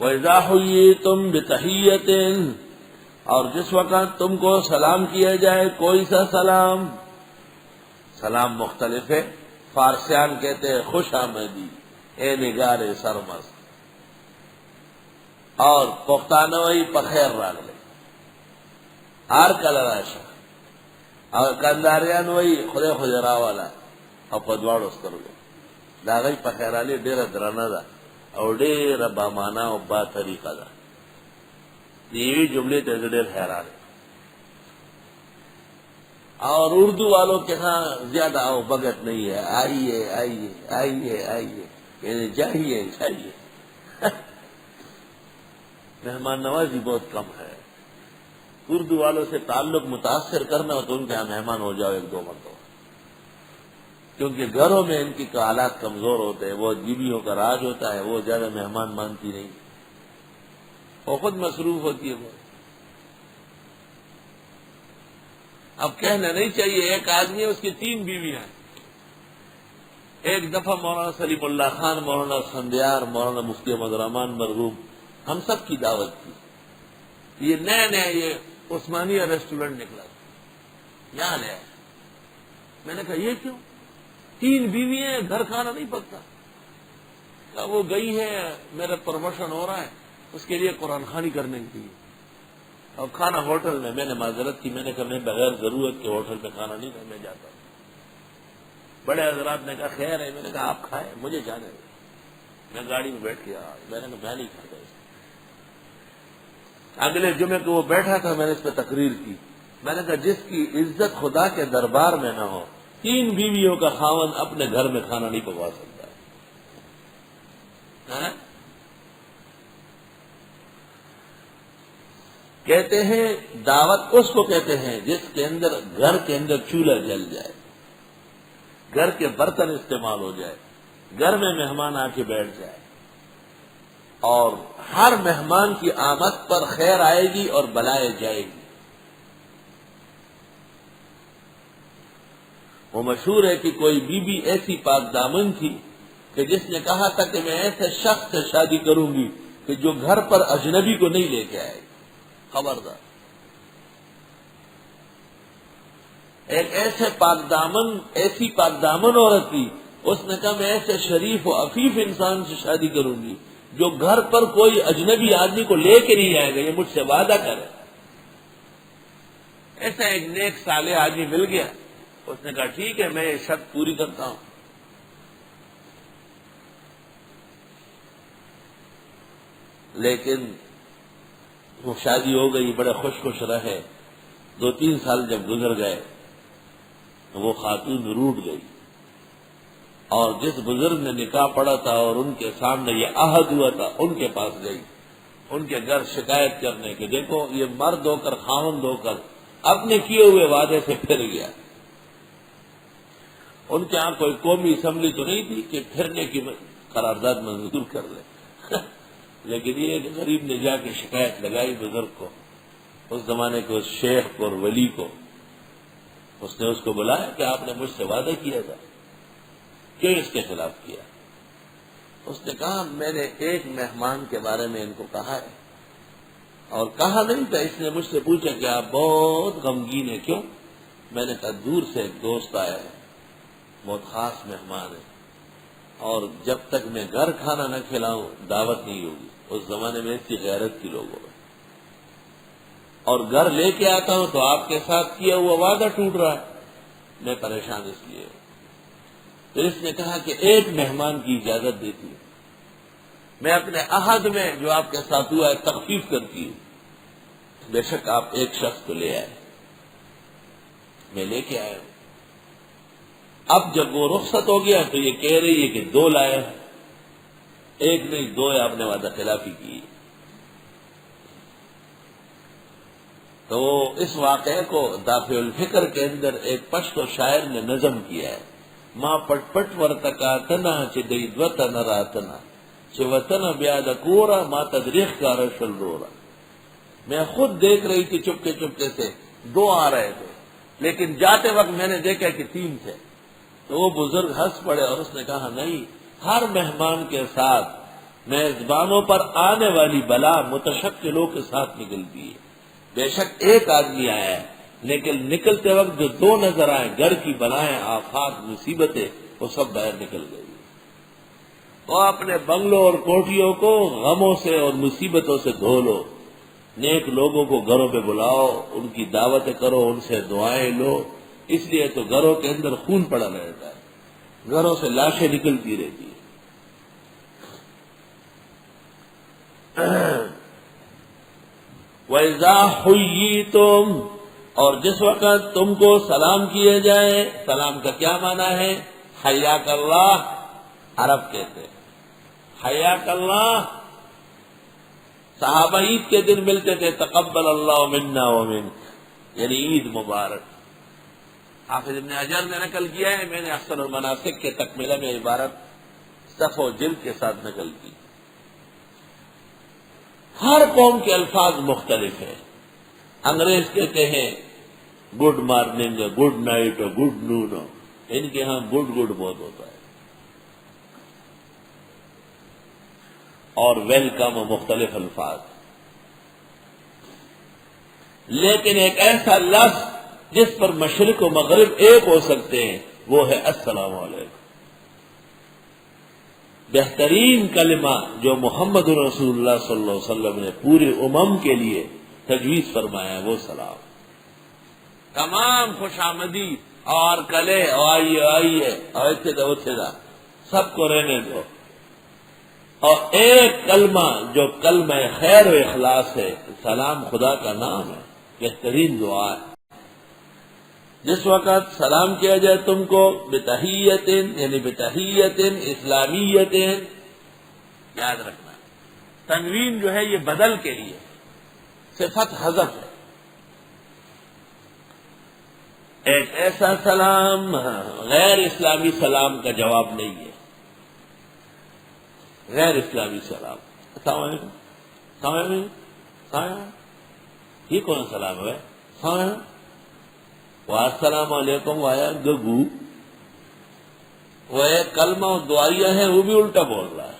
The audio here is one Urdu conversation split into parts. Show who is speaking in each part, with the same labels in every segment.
Speaker 1: وَإِذَا حُيِّيتُم بِتَحِيَّةٍ، اور جس وقت تم کو سلام کیا جائے کوئی سا سلام، سلام مختلف ہے، فارسیان کہتے ہیں خوش آمدی، اے نگار سرمست، اور پختانوی پخیر راغلے، آر کل راشا، اور کنداریان وی خدای خدای راوالا، او پدوار استرگو دا غی پخیرالی دیر درانه دا او دیر بامانا او با طریقہ دا، دیوی جملے تے دیر حیران ہے. اور اردو والوں کے ہاں زیادہ آؤ بگت نہیں ہے، آئیے آئیے آئیے آئیے، یعنی جائیے جائیے. مہمان نوازی بہت کم ہے. اردو والوں سے تعلق متاثر کرنا ہو تو ان کے یہاں مہمان ہو جاؤ ایک دو مرتبہ، کیونکہ گھروں میں ان کی حالات کمزور ہوتے ہیں، وہ بیویوں کا راج ہوتا ہے، وہ زیادہ مہمان مانتی نہیں، وہ خود مصروف ہوتی ہے. وہ اب کہنا نہیں چاہیے، ایک آدمی اس کی 3 بیویاں ہیں. ایک دفعہ مولانا سلیم اللہ خان، مولانا سندیار، مولانا مفتی احمد رحمان مرغوب، ہم سب کی دعوت کی. یہ نیا نیا یہ عثمانیہ ریسٹورینٹ نکلا، یہاں لے آئے. میں نے کہا یہ کیوں؟ 3 بیوی ہیں، گھر کھانا نہیں پکتا. کہا وہ گئی ہے، میرا پروموشن ہو رہا ہے، اس کے لیے قرآن خوانی کرنے کے لیے، اور کھانا ہوٹل میں. میں نے معذرت کی، میں نے کہا میں بغیر ضرورت کے ہوٹل میں کھانا نہیں کرنے جاتا ہوں. بڑے حضرات نے کہا خیر ہے. میں نے کہا آپ کھائیں، مجھے جانے دیں. میں گاڑی میں بیٹھ کے آیا، میں نے کہا میں نہیں کھاتا. اگلے جمعے کو وہ بیٹھا تھا، میں نے اس پہ تقریر کی. میں نے کہا جس کی عزت خدا کے دربار میں نہ ہو، 3 بیویوں کا خاوند اپنے گھر میں کھانا نہیں پکوا سکتا ہے. کہتے ہیں دعوت اس کو کہتے ہیں جس کے اندر گھر کے اندر چولہا جل جائے، گھر کے برتن استعمال ہو جائے، گھر میں مہمان آ کے بیٹھ جائے، اور ہر مہمان کی آمد پر خیر آئے گی اور بلائے جائے گی. وہ مشہور ہے کہ کوئی بی بی ایسی پاک دامن تھی کہ جس نے کہا تھا کہ میں ایسے شخص سے شادی کروں گی کہ جو گھر پر اجنبی کو نہیں لے کے آئے گی. خبردار. ایک ایسے ایسی پاک دامن عورت تھی، اس نے کہا میں ایسے شریف و عفیف انسان سے شادی کروں گی جو گھر پر کوئی اجنبی آدمی کو لے کے نہیں آئے گا، یہ مجھ سے وعدہ کرے. ایسا ایک نیک صالح آدمی مل گیا. اس نے کہا ٹھیک ہے، میں یہ شرط پوری کرتا ہوں. لیکن وہ شادی ہو گئی، بڑے خوش رہے. 2-3 سال جب گزر گئے تو وہ خاتون روٹ گئی، اور جس بزرگ نے نکاح پڑا تھا اور ان کے سامنے یہ عہد ہوا تھا، ان کے پاس گئی، ان کے گھر شکایت کرنے کے دیکھو یہ مرد ہو کر، خاوند ہو کر اپنے کیے ہوئے وعدے سے پھر گیا. ان کے ہاں کوئی قومی اسمبلی تو نہیں تھی کہ پھرنے کی قرارداد منظور کر لے. لیکن یہ کہ غریب نے جا کے شکایت لگائی بزرگ کو، اس زمانے کے اس شیخ کو اور ولی کو. اس نے اس کو بلایا کہ آپ نے مجھ سے وعدہ کیا تھا، کیوں اس کے خلاف کیا؟ اس نے کہا میں نے ایک مہمان کے بارے میں ان کو کہا ہے، اور کہا نہیں تھا. اس نے مجھ سے پوچھا کہ آپ بہت غمگین ہیں، کیوں؟ میں نے کہا دور سے ایک دوست آیا ہے، بہت خاص مہمان ہے، اور جب تک میں گھر کھانا نہ کھلاؤں دعوت نہیں ہوگی. اس زمانے میں ایسی غیرت کی لوگوں میں، اور گھر لے کے آتا ہوں تو آپ کے ساتھ کیا ہوا وعدہ ٹوٹ رہا ہے، میں پریشان اس لیے ہوں. تو اس نے کہا کہ ایک مہمان کی اجازت دیتی ہوں، میں اپنے عہد میں جو آپ کے ساتھ ہوا ہے تخفیف کرتی ہوں. بے شک آپ ایک شخص کو لے آئے، میں لے کے آیا ہوں. اب جب وہ رخصت ہو گیا تو یہ کہہ رہی ہے کہ 2 لائے ہیں، ایک نہیں 2 آپ نے وعدہ خلافی کی. تو اس واقعے کو دافع الفکر کے اندر ایک پشتو شاعر نے نظم کیا ہے. ماں پٹ پٹ ورتکاتنا چی دید وطن راتنا چی وطن بیاد کورا ما تدریخ کا رشل رورا. میں خود دیکھ رہی تھی چپکے چپکے سے 2 آ رہے تھے، لیکن جاتے وقت میں نے دیکھا کہ 3 تھے. تو وہ بزرگ ہنس پڑے اور اس نے کہا نہیں، ہر مہمان کے ساتھ میزبانوں پر آنے والی بلا متشکلوں کے ساتھ نکلتی ہے. بے شک ایک آدمی آیا ہے لیکن نکلتے وقت جو دو نظر آئے گھر کی بلائیں آفات مصیبتیں وہ سب باہر نکل گئی. تو اپنے بنگلوں اور کوٹھیوں کو غموں سے اور مصیبتوں سے دھو لو. نیک لوگوں کو گھروں پہ بلاؤ, ان کی دعوتیں کرو, ان سے دعائیں لو. اس لیے تو گھروں کے اندر خون پڑا رہتا ہے, گھروں سے لاشیں نکلتی رہتی ہیں. وَإِذَا حُيِّيتُمْ, اور جس وقت تم کو سلام کیے جائے. سلام کا کیا معنی ہے؟ حیاک اللہ عرب کہتے ہیں. حیاک اللہ صحابہ عید کے دن ملتے تھے, تقبل اللہ منا ومنک, یعنی عید مبارک. حافظ ابن حجر نے نقل کیا ہے, میں نے احسن المناسک کے تکملہ میں عبارت صف و جلد کے ساتھ نقل کی. ہر قوم کے الفاظ مختلف ہیں. انگریز کہتے ہیں گڈ مارننگ, گڈ نائٹ اور گڈ نون. ان کے ہاں گڈ بہت ہوتا ہے. اور ویلکم و مختلف الفاظ. لیکن ایک ایسا لفظ جس پر مشرق و مغرب ایک ہو سکتے ہیں وہ ہے السلام علیکم. بہترین کلمہ جو محمد رسول اللہ صلی اللہ علیہ وسلم نے پورے امم کے لیے تجویز فرمایا ہے وہ سلام. تمام خوش آمدید اور کلے آئیے آئیے اور اتدا سب کو رہنے دو. اور ایک کلمہ جو کلمہ خیر و اخلاص ہے, سلام خدا کا نام ہے, بہترین دعا ہے. جس وقت سلام کیا جائے تم کو بتحیت, یعنی بتحیت اسلامیت, یاد رکھنا تنوین جو ہے یہ بدل کے لیے, صفت حذف ہے. ایک ایسا سلام غیر اسلامی سلام کا جواب نہیں ہے. غیر اسلامی سلام, السلام علیکم, السلام علیکم, السلام علیکم, یہ کون سلام ہے؟ السلام علیکم, السلام علیکم وایا گگو. وہ ایک کلمہ دعائیہ ہے, وہ بھی الٹا بول رہا ہے.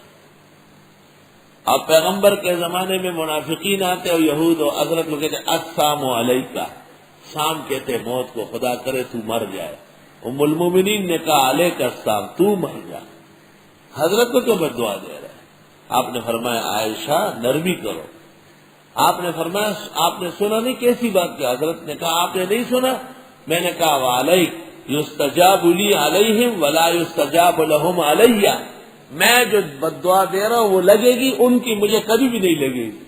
Speaker 1: اب پیغمبر کے زمانے میں منافقین آتے اور یہود اور حضرت لوگ کہتے السلام علیکہ, شام کہتے موت کو, خدا کرے تو مر جائے. ام المومنین نے کہا علیک السلام, تو مر جا. حضرت کو کیوں بد دعا دے رہا ہے؟ آپ نے فرمایا عائشہ نرمی کرو. آپ نے فرمایا آپ نے سنا نہیں کیسی بات کی؟ حضرت نے کہا آپ نے نہیں سنا؟ میں نے کہا وعلیک یستجاب لی علیہم ولا یستجاب لہم علیہ. میں جو بد دعا دے رہا ہوں وہ لگے گی ان کی, مجھے کبھی بھی نہیں لگے گی.